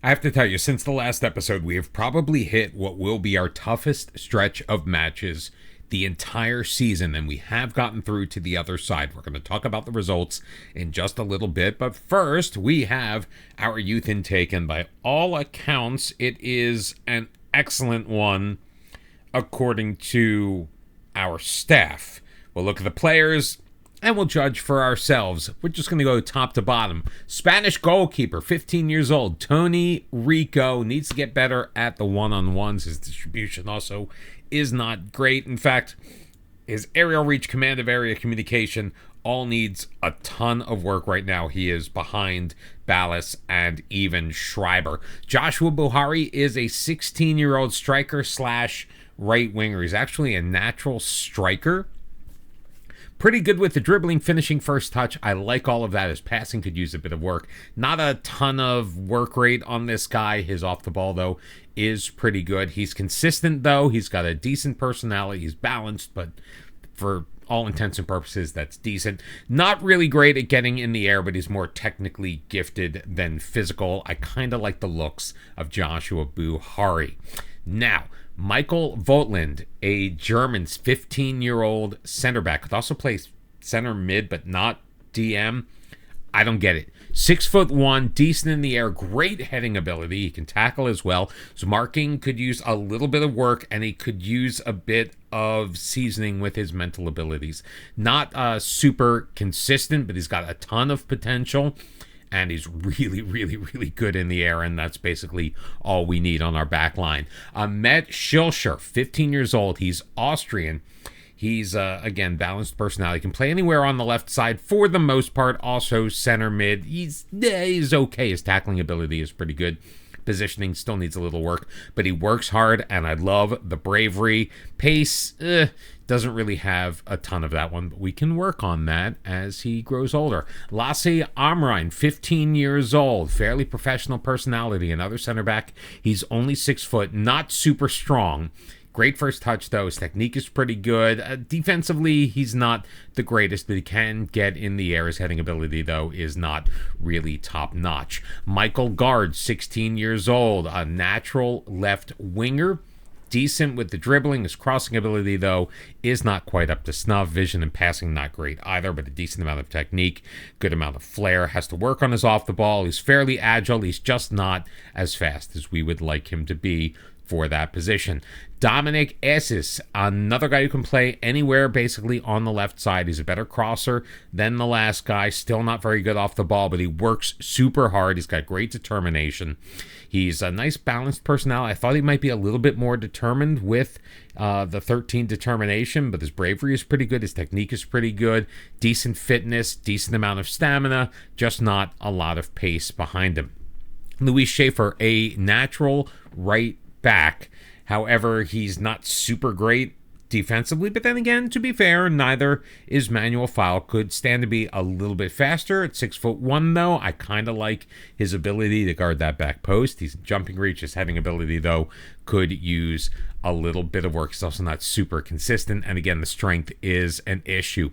I have to tell you, since the last episode, we have probably hit what will be our toughest stretch of matches the entire season, and we have gotten through to the other side. We're going to talk about the results in just a little bit, but first, we have our youth intake, and by all accounts, it is an excellent one, according to our staff. We'll look at the players, and we'll judge for ourselves. We're just going to go top to bottom. Spanish goalkeeper, 15 years old, Tony Rico, needs to get better at the one-on-ones. His distribution also is not great. In fact, his aerial reach, command of area communication, all needs a ton of work right now. He is behind Ballas and even Schreiber. Joshua Buhari is a 16-year-old striker slash right winger. He's actually a natural striker. Pretty good with the dribbling, finishing, first touch. I like all of that. His passing could use a bit of work. Not a ton of work rate on this guy. His off the ball, though, is pretty good. He's consistent, though. He's got a decent personality. He's balanced, but for all intents and purposes, that's decent. Not really great at getting in the air, but he's more technically gifted than physical. I kind of like the looks of Joshua Buhari. Now, Michael Vogtland, a German 15-year-old center back, could also play center mid, but not DM. I don't get it. 6'1", decent in the air, great heading ability. He can tackle as well. His marking could use a little bit of work, and he could use a bit of seasoning with his mental abilities. Not super consistent, but he's got a ton of potential. And he's really, really, really good in the air, and that's basically all we need on our back line. Met Schilscher, 15 years old. He's Austrian. He's, again, balanced personality. He can play anywhere on the left side for the most part. Also center mid. He's okay. His tackling ability is pretty good. Positioning still needs a little work, but he works hard, and I love the bravery. Pace, doesn't really have a ton of that one, but we can work on that as he grows older. Lasse Amrein, 15 years old, fairly professional personality, another center back. He's only 6 foot, not super strong. Great first touch, though. His technique is pretty good. Defensively, he's not the greatest, but he can get in the air. His heading ability, though, is not really top-notch. Michael Gard, 16 years old, a natural left winger. Decent with the dribbling. His crossing ability, though, is not quite up to snuff. Vision and passing, not great either, but a decent amount of technique, good amount of flair. Has to work on his off the ball. He's fairly agile. He's just not as fast as we would like him to be for that position. Dominic Esses, another guy who can play anywhere basically on the left side. He's a better crosser than the last guy. Still not very good off the ball, but he works super hard. He's got great determination. He's a nice balanced personality. I thought he might be a little bit more determined with the 13 determination, but his bravery is pretty good. His technique is pretty good. Decent fitness, decent amount of stamina, just not a lot of pace behind him. Luis Schaefer, a natural right back. However, he's not super great defensively, but then again, to be fair, neither is Manuel Foul. Could stand to be a little bit faster at 6'1", though. I kind of like his ability to guard that back post. He's jumping reach. His heading ability, though, could use a little bit of work. He's also not super consistent, and again, the strength is an issue.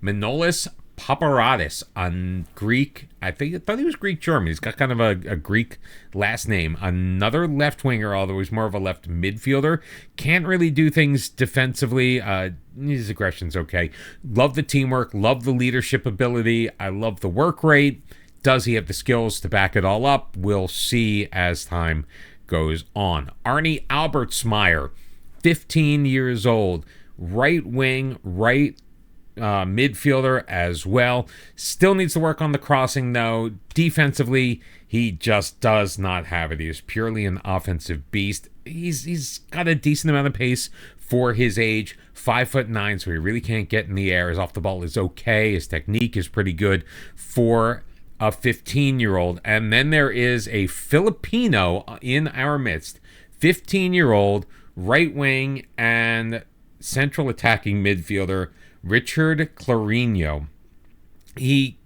Manolis Paparadis, on Greek, I thought he was Greek-German. He's got kind of a Greek last name. Another left winger, although he's more of a left midfielder. Can't really do things defensively. His aggression's okay. Love the teamwork. Love the leadership ability. I love the work rate. Does he have the skills to back it all up? We'll see as time goes on. Arnie Albertsmeyer, 15 years old. Right wing, right midfielder as well. Still needs to work on the crossing, though. Defensively, he just does not have it. He is purely an offensive beast. He's got a decent amount of pace for his age. 5'9", so he really can't get in the air. His off the ball is okay. His technique is pretty good for a 15-year-old. And then there is a Filipino in our midst. 15-year-old, right wing and central attacking midfielder, Richard Clarino. He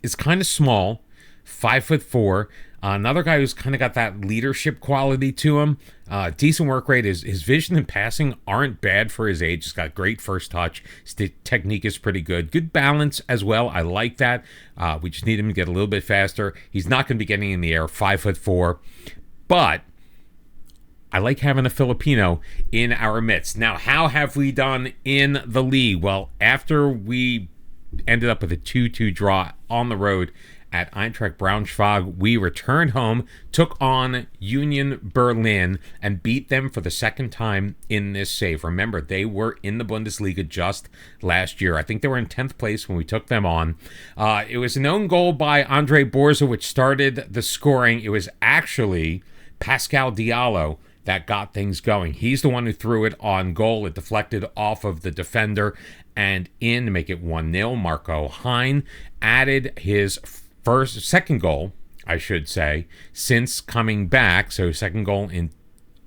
is kind of small, 5'4", Another guy who's kind of got that leadership quality to him. Decent work rate. His vision and passing aren't bad for his age. He's got great first touch. His technique is pretty good. Good balance as well. I like that. We just need him to get a little bit faster. He's not going to be getting in the air. 5'4", but I like having a Filipino in our midst. Now, how have we done in the league? Well, after we ended up with a 2-2 draw on the road at Eintracht Braunschweig, we returned home, took on Union Berlin, and beat them for the second time in this save. Remember, they were in the Bundesliga just last year. I think they were in 10th place when we took them on. It was an own goal by Andre Borza, which started the scoring. It was actually Pascal Diallo that got things going. He's the one who threw it on goal. It deflected off of the defender and in to make it 1-0. Marco Hein added his second goal, I should say, since coming back. So second goal in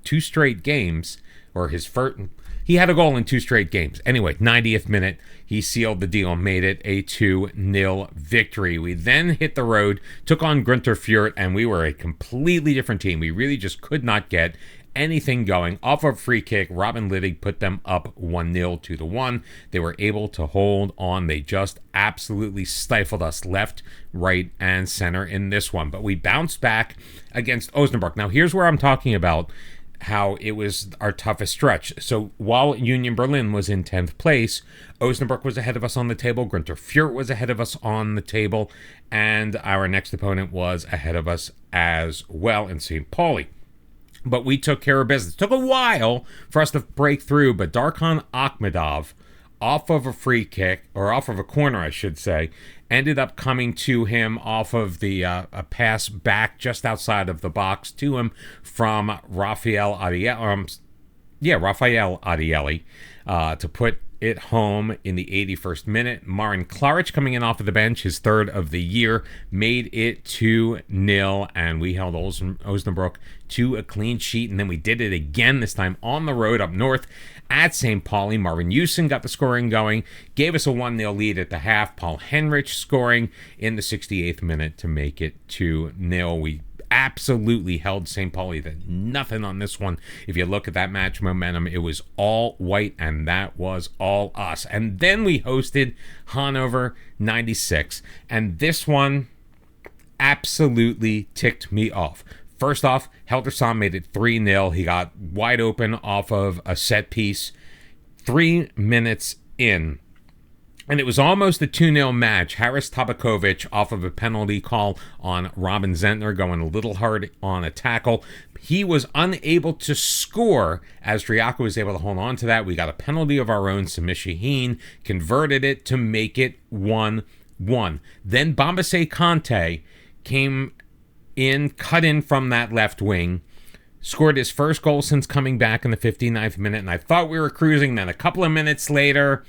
2 straight games, or his first. He had a goal in 2 straight games. Anyway, 90th minute, he sealed the deal and made it a 2-0 victory. We then hit the road, took on Grunter Fürth, and we were a completely different team. We really just could not get anything going. Off a free kick, Robin Liddig put them up 1-0 2-1. They were able to hold on. They just absolutely stifled us left, right, and center in this one. But we bounced back against Osnabrück. Now, here's where I'm talking about how it was our toughest stretch. So while Union Berlin was in 10th place, Osnabrück was ahead of us on the table, Grunter Fürth was ahead of us on the table, and our next opponent was ahead of us as well in St. Pauli. But we took care of business. It took a while for us to break through, but Darkhan Akhmedov, off of a free kick, or off of a corner, I should say, ended up coming to him off of the a pass back just outside of the box to him from Rafael Adielli, to put it home in the 81st minute. Marin Klaric coming in off of the bench, his third of the year, made it 2-0, and we held Osnabrück to a clean sheet, and then we did it again, this time on the road up north at St. Pauli. Marvin Houston got the scoring going, gave us a 1-0 lead at the half. Paul Henrich scoring in the 68th minute to make it 2-0. We absolutely held St. Pauli to nothing on this one. If you look at that match momentum, it was all white, and that was all us. And then we hosted Hannover 96, and this one absolutely ticked me off. First off, Helderson made it 3-0. He got wide open off of a set piece 3 minutes in. And it was almost a 2-0 match. Haris Tabakovic off of a penalty call on Robin Zentner, going a little hard on a tackle. He was unable to score as Driaka was able to hold on to that. We got a penalty of our own. Sami Shaheen converted it to make it 1-1. Then Bombase Conte came in, cut in from that left wing, scored his first goal since coming back in the 59th minute, and I thought we were cruising. Then a couple of minutes later,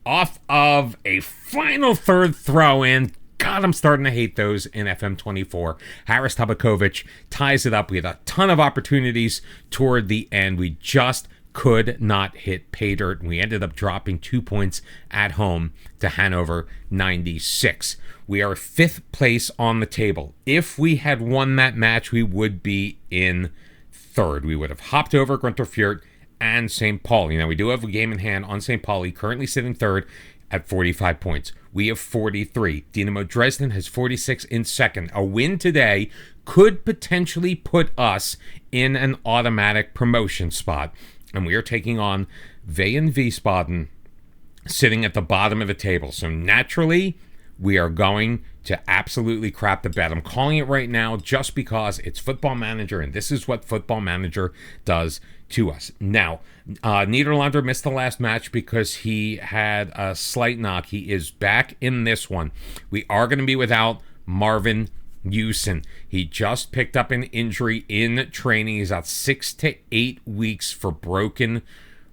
off of a final third throw-in, God, I'm starting to hate those in FM24, Haris Tabakovic ties it up. We had a ton of opportunities toward the end. We just could not hit pay dirt, and we ended up dropping 2 points at home to Hannover 96. We are 5th place on the table. If we had won that match, we would be in 3rd. We would have hopped over Grunter Fürth and St. Pauli. Now, we do have a game in hand on St. Pauli, currently sitting 3rd at 45 points. We have 43. Dynamo Dresden has 46 in 2nd. A win today could potentially put us in an automatic promotion spot. And we are taking on Wehen Wiesbaden, sitting at the bottom of the table. So naturally, we are going to absolutely crap the bed. I'm calling it right now just because it's Football Manager, and this is what Football Manager does to us. Now, Niederlander missed the last match because he had a slight knock. He is back in this one. We are going to be without Marvin Houston. He just picked up an injury in training. He's out 6 to 8 weeks for broken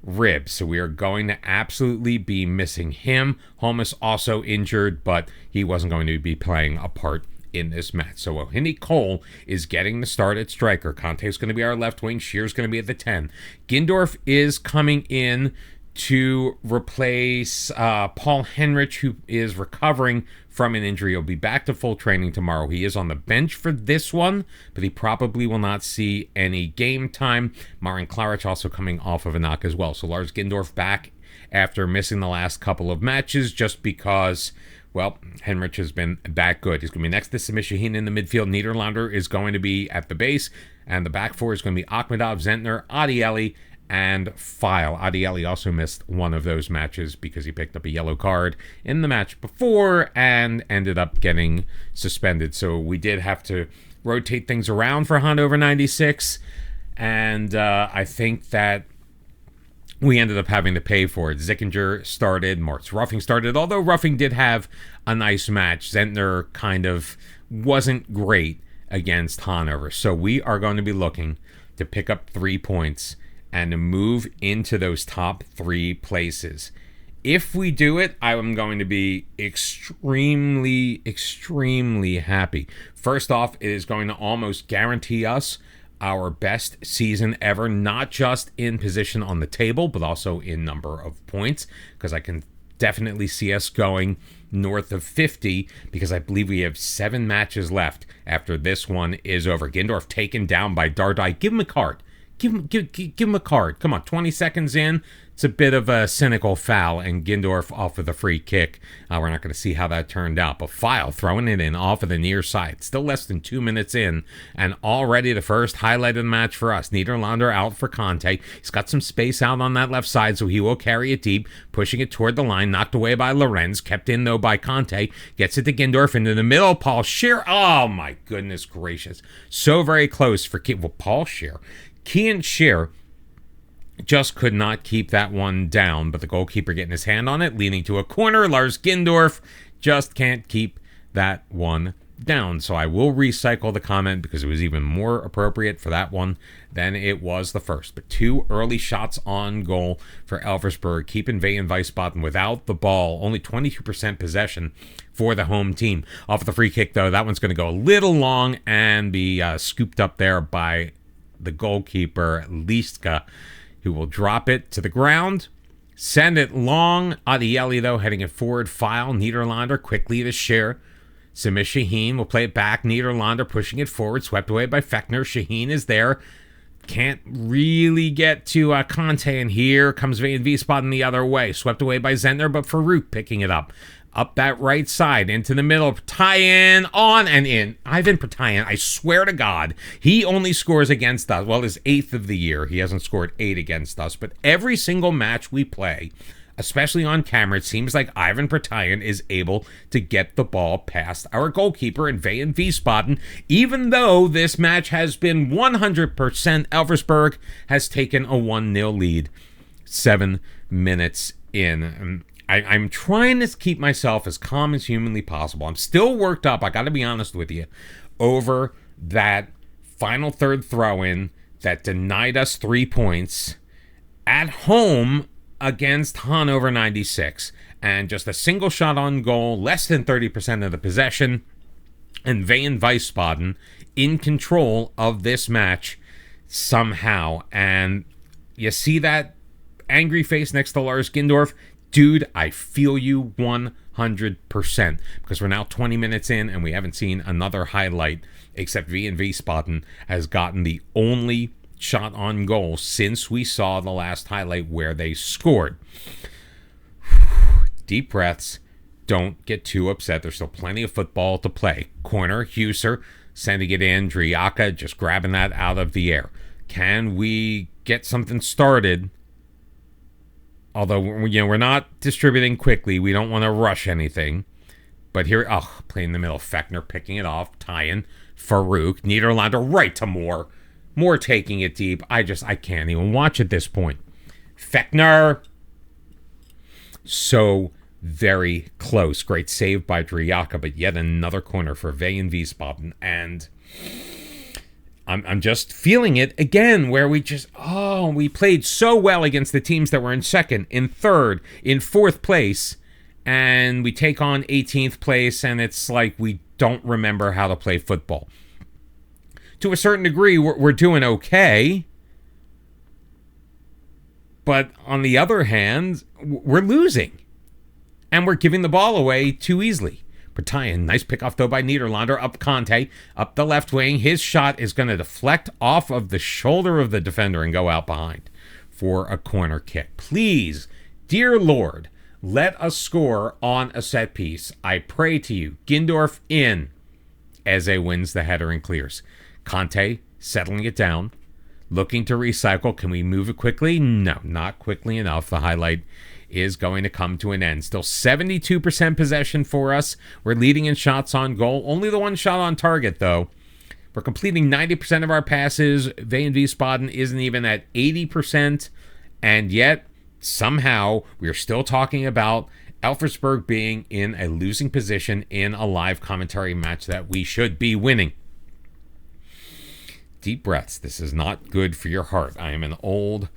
ribs. So we are going to absolutely be missing him. Holmes also injured, but he wasn't going to be playing a part in this match. So Ohini Cole is getting the start at striker. Conte is going to be our left wing. Shear's going to be at the 10. Gindorf is coming in to replace Paul Henrich, who is recovering from an injury. He'll be back to full training tomorrow. He is on the bench for this one, but he probably will not see any game time. Marin Klaric also coming off of a knock as well. So Lars Gindorf back after missing the last couple of matches just because, well, Henrich has been that good. He's going to be next to Shaheen in the midfield. Niederlander is going to be at the base, and the back four is going to be Akhmedov, Zentner, Adieli, and File. Adieli also missed one of those matches because he picked up a yellow card in the match before and ended up getting suspended. So we did have to rotate things around for Hannover 96, and I think that we ended up having to pay for it. Zickinger started, Martz Ruffing started, although Ruffing did have a nice match. Zentner kind of wasn't great against Hanover. So we are going to be looking to pick up 3 points and to move into those top 3 places. If we do it, I am going to be extremely, extremely happy. First off, it is going to almost guarantee us our best season ever, not just in position on the table, but also in number of points, because I can definitely see us going north of 50, because I believe we have 7 matches left after this one is over. Gindorf taken down by Dardai. Give him a card. Give him a card. Come on, 20 seconds in. It's a bit of a cynical foul, and Gindorf off of the free kick. We're not going to see how that turned out, but File throwing it in off of the near side. Still less than 2 minutes in, and already the first highlight of the match for us. Niederlander out for Conte. He's got some space out on that left side, so he will carry it deep, pushing it toward the line, knocked away by Lorenz, kept in, though, by Conte. Gets it to Gindorf into the middle. Paul Scheer. Oh, my goodness gracious. So very close for Paul Scheer. Kian Scheer just could not keep that one down, but the goalkeeper getting his hand on it, leading to a corner. Lars Gindorf just can't keep that one down. So I will recycle the comment because it was even more appropriate for that one than it was the first. But 2 early shots on goal for Elversberg, keeping Wehen Wiesbaden without the ball. Only 22% possession for the home team. Off of the free kick, though, that one's going to go a little long and be scooped up there by the goalkeeper, Listka, who will drop it to the ground, send it long. Adieli, though, heading it forward. File, Niederlander quickly to Scheer. Samir Shaheen will play it back. Niederlander pushing it forward, swept away by Fechner. Shaheen is there. Can't really get to Conte, and here comes Wehen Wiesbaden the other way. Swept away by Zentner, but Farouk picking it up. Up that right side, into the middle. Patayan on and in. Ivan Patayan, I swear to God, he only scores against us. Well, his 8th of the year. He hasn't scored 8 against us. But every single match we play, especially on camera, it seems like Ivan Patayan is able to get the ball past our goalkeeper in Wehen Wiesbaden, even though this match has been 100% Elversberg has taken a 1-0 lead 7 minutes in. I'm trying to keep myself as calm as humanly possible. I'm still worked up, I got to be honest with you, over that final third throw-in that denied us 3 points at home against Hannover 96. And just a single shot on goal, less than 30% of the possession, and Wehen Wiesbaden in control of this match somehow. And you see that angry face next to Lars Gindorf? Dude, I feel you 100%, because we're now 20 minutes in and we haven't seen another highlight, except Wehen Wiesbaden has gotten the only shot on goal since we saw the last highlight where they scored. Deep breaths. Don't get too upset. There's still plenty of football to play. Corner, Huser sending it in. Driaka just grabbing that out of the air. Can we get something started? Although, we're not distributing quickly. We don't want to rush anything. But here, play in the middle. Fechner picking it off. Tyen, Farouk, Niederlander right to Moore. Moore taking it deep. I can't even watch at this point. Fechner. So very close. Great save by Driaka, but yet another corner for Wehen Wiesbaden. And I'm just feeling it again, where we played so well against the teams that were in second, in third, in fourth place, and we take on 18th place, and it's like we don't remember how to play football. To a certain degree, we're doing okay, But on the other hand, we're losing. And we're giving the ball away too easily. Bertien, nice pickoff though by Niederlander, up Conte, up the left wing. His shot is going to deflect off of the shoulder of the defender and go out behind for a corner kick. Please, dear Lord, let us score on a set piece. I pray to you. Gindorf in. Eze wins the header and clears. Conte settling it down, looking to recycle. Can we move it quickly? No, not quickly enough. The highlight is going to come to an end. Still 72% possession for us. We're leading in shots on goal. Only the one shot on target, though. We're completing 90% of our passes. Wehen Wiesbaden isn't even at 80%. And yet, somehow, we're still talking about ELVERSBERG being in a losing position in a live commentary match that we should be winning. Deep breaths. This is not good for your heart. I am an old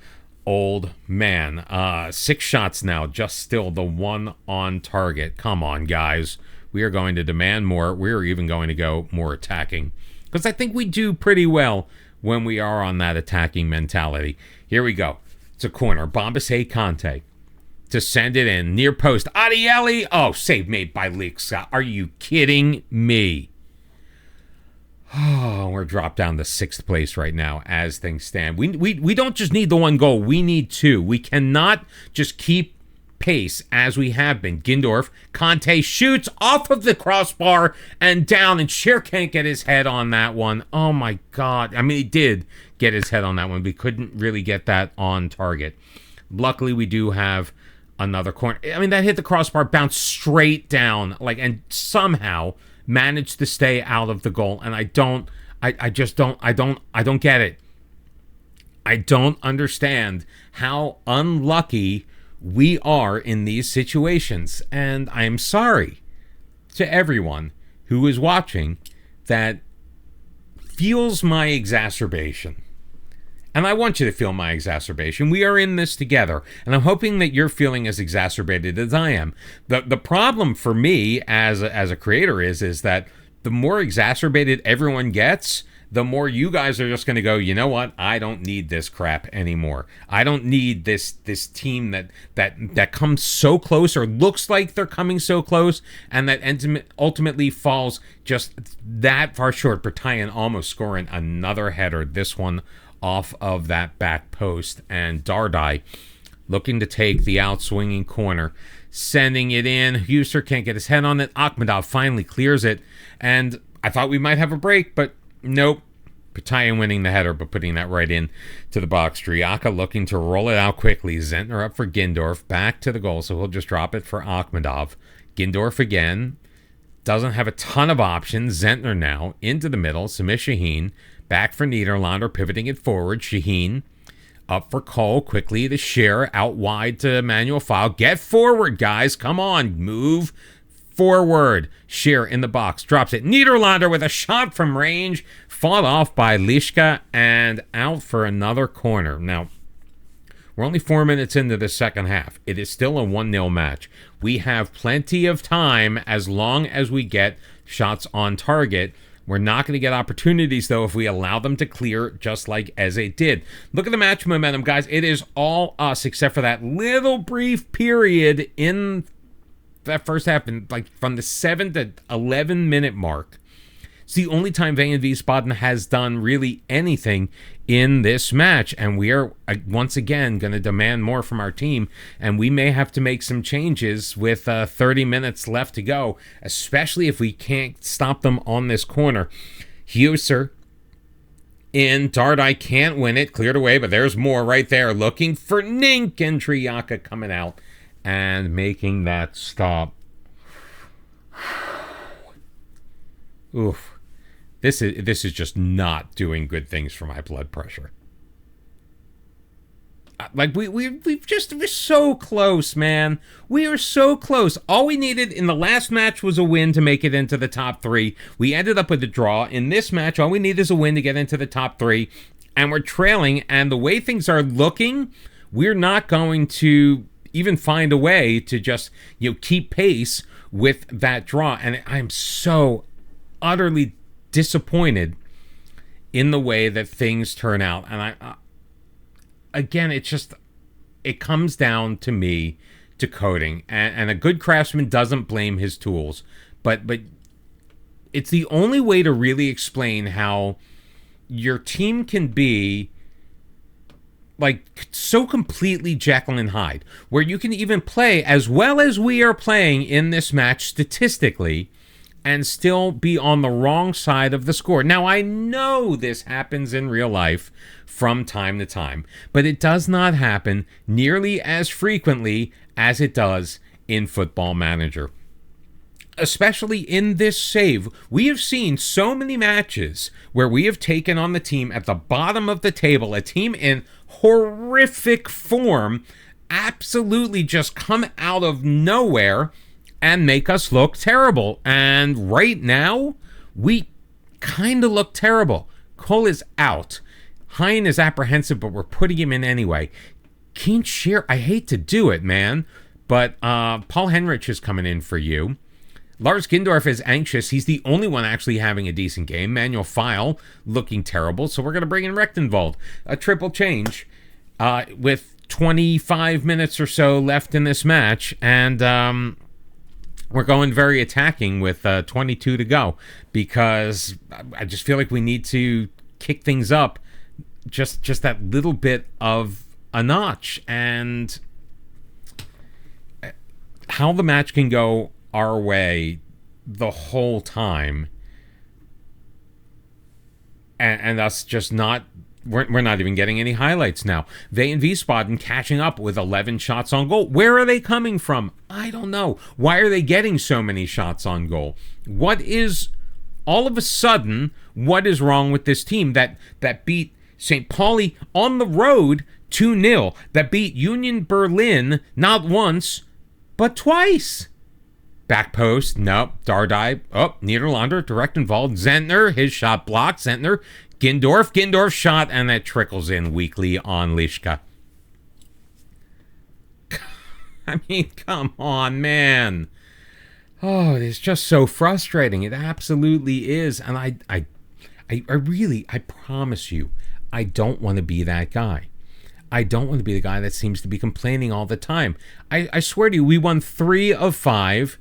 man. 6 shots now, just still the one on target. Come on, guys. We are going to demand more. We're even going to go more attacking, because I think we do pretty well when we are on that attacking mentality. Here we go. It's a corner. Bombasé Conte to send it in. Near post. Adieli. Oh, save made by Leeksa. Are you kidding me? Oh, we're dropped down to 6th place right now as things stand. We don't just need the one goal. We need 2. We cannot just keep pace as we have been. Gindorf, Conte shoots off of the crossbar and down, and Scheer can't get his head on that one. Oh, my God. I mean, he did get his head on that one, but he couldn't really get that on target. Luckily, we do have another corner. I mean, that hit the crossbar, bounced straight down, and somehow managed to stay out of the goal. And I don't get it. I don't understand how unlucky we are in these situations. And I am sorry to everyone who is watching that feels my exacerbation. And I want you to feel my exacerbation. We are in this together. And I'm hoping that you're feeling as exacerbated as I am. The problem for me as a creator is that the more exacerbated everyone gets, the more you guys are just going to go, you know what? I don't need this crap anymore. I don't need this team that comes so close or looks like they're coming so close and that ultimately falls just that far short. Bertien almost scoring another header. This one off of that back post, and Dardai looking to take the outswinging corner, sending it in. Huser can't get his head on it. Akhmedov finally clears it, and I thought we might have a break, but nope. Bertien winning the header, but putting that right in to the box. Driaka looking to roll it out quickly. Zentner up for Gindorf, back to the goal, so he'll just drop it for Akhmedov. Gindorf again, doesn't have a ton of options. Zentner now into the middle. Samir Shaheen back for Niederlander, pivoting it forward. Shaheen up for Cole, quickly to Scheer, out wide to Manuel File. Get forward, guys. Come on, move forward. Scheer in the box, drops it. Niederlander with a shot from range, fought off by Lischka, and out for another corner. Now, we're only 4 minutes into the second half. It is still a 1-0 match. We have plenty of time as long as we get shots on target. We're not going to get opportunities, though, if we allow them to clear just like Eze did. Look at the match momentum, guys. It is all us, except for that little brief period in that first half, from the 7 to 11 minute mark. It's the only time Wehen Wiesbaden has done really anything in this match, and we are once again going to demand more from our team, and we may have to make some changes with 30 minutes left to go, especially if we can't stop them on this corner. Huser in. Dardai can't win it. Cleared away, but there's more right there. Looking for Nink, and Triaka coming out and making that stop. Oof. This is just not doing good things for my blood pressure. We're so close, man. We were so close. All we needed in the last match was a win to make it into the top 3. We ended up with a draw. In this match, all we need is a win to get into the top 3. And we're trailing, and the way things are looking, we're not going to even find a way to just, keep pace with that draw. And I'm so utterly disappointed in the way that things turn out. And again, it's it comes down to me to coding, and a good craftsman doesn't blame his tools, but it's the only way to really explain how your team can be like so completely Jekyll and Hyde, where you can even play as well as we are playing in this match statistically and still be on the wrong side of the score. Now, I know this happens in real life from time to time, but it does not happen nearly as frequently as it does in Football Manager. Especially in this save, we have seen so many matches where we have taken on the team at the bottom of the table, a team in horrific form, absolutely just come out of nowhere and make us look terrible. And right now, we kind of look terrible. Cole is out. Hein is apprehensive, but we're putting him in anyway. Keen Shear, I hate to do it, man, but Paul Henrich is coming in for you. Lars Gindorf is anxious. He's the only one actually having a decent game. Manuel File looking terrible, so we're going to bring in Rechtenwald. A triple change with 25 minutes or so left in this match, and we're going very attacking with 22 to go because I just feel like we need to kick things up just that little bit of a notch. And how the match can go our way the whole time and us just not we're not even getting any highlights now. Wehen Wiesbaden catching up with 11 shots on goal. Where are they coming from? I don't know. Why are they getting so many shots on goal? What is all of a sudden, what is wrong with this team that beat St. Pauli on the road 2-0, that beat Union Berlin not once but twice? Back post, nope. Dardai, Niederlander, direct involved. Zentner, his shot blocked. Zentner, Gindorf shot, and that trickles in weakly on Lischka. I mean, come on, man. Oh, it's just so frustrating. It absolutely is. And I really, I promise you, I don't want to be that guy. I don't want to be the guy that seems to be complaining all the time. I swear to you, we won 3 of 5.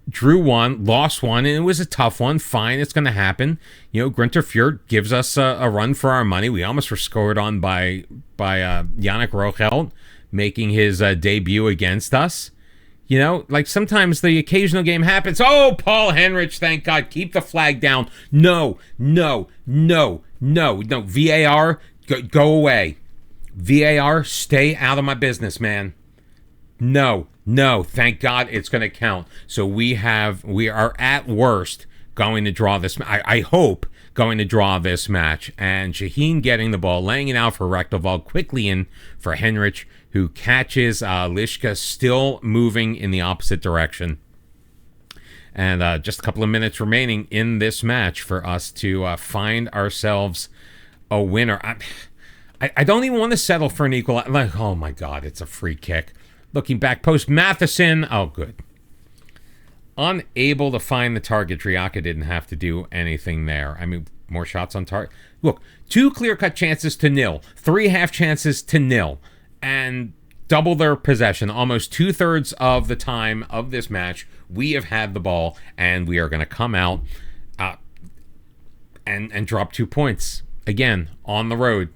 Drew 1, lost 1, and it was a tough one. Fine, it's going to happen. You know, Günther Fürth gives us a run for our money. We almost were scored on by Yannick Rochelt making his debut against us. You know, like sometimes the occasional game happens. Oh, Paul Henrich, thank God. Keep the flag down. No. VAR, go away. VAR, stay out of my business, man. No, thank God it's going to count. So we are at worst going to draw this. I hope going to draw this match. And Shaheen getting the ball, laying it out for Rechtenwald, quickly in for Henrich, who catches Lischka, still moving in the opposite direction. And just a couple of minutes remaining in this match for us to find ourselves a winner. I don't even want to settle for an equal. Like, oh my God, it's a free kick. Looking back post, Matheson. Oh, good. Unable to find the target. Driaka didn't have to do anything there. I mean, more shots on target. Look, 2 clear-cut chances to 0. 3 half chances to 0. And double their possession. Almost 2/3 of the time of this match, we have had the ball, and we are going to come out and drop 2 points. Again, on the road.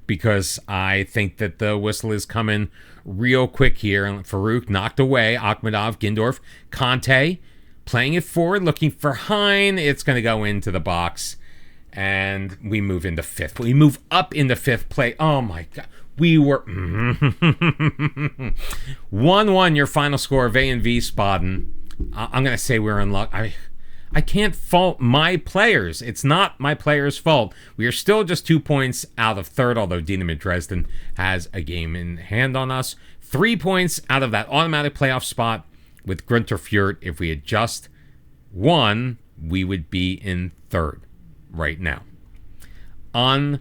Because I think that the whistle is coming real quick here. Farouk knocked away. Akhmedov, Gindorf, Conte playing it forward, looking for Hein. It's going to go into the box. And we move into 5th. We move up into 5th play. Oh, my God. We were 1-1, your final score, Wehen Wiesbaden. I'm going to say we're in luck. I can't fault my players. It's not my players' fault. We are still just 2 points out of 3rd, although Dynamo Dresden has a game in hand on us. 3 points out of that automatic playoff spot with Günther Fürth. If we had just won, we would be in 3rd right now. Unbelievable.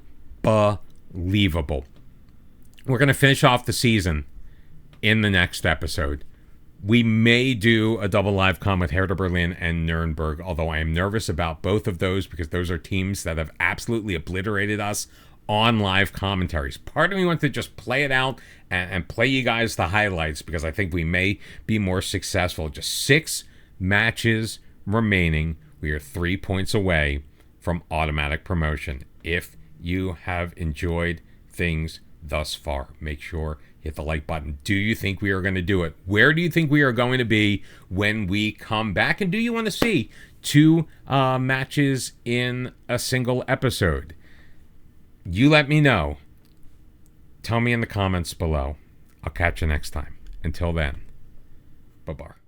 We're going to finish off the season in the next episode. We may do a double live com with Hertha Berlin and Nuremberg, although I am nervous about both of those because those are teams that have absolutely obliterated us on live commentaries. Part of me wants to just play it out and play you guys the highlights because I think we may be more successful. Just 6 matches remaining. We are 3 points away from automatic promotion. If you have enjoyed things thus far, make sure hit the like button. Do you think we are going to do it? Where do you think we are going to be when we come back? And do you want to see 2 matches in a single episode? You let me know. Tell me in the comments below. I'll catch you next time. Until then, bye-bye.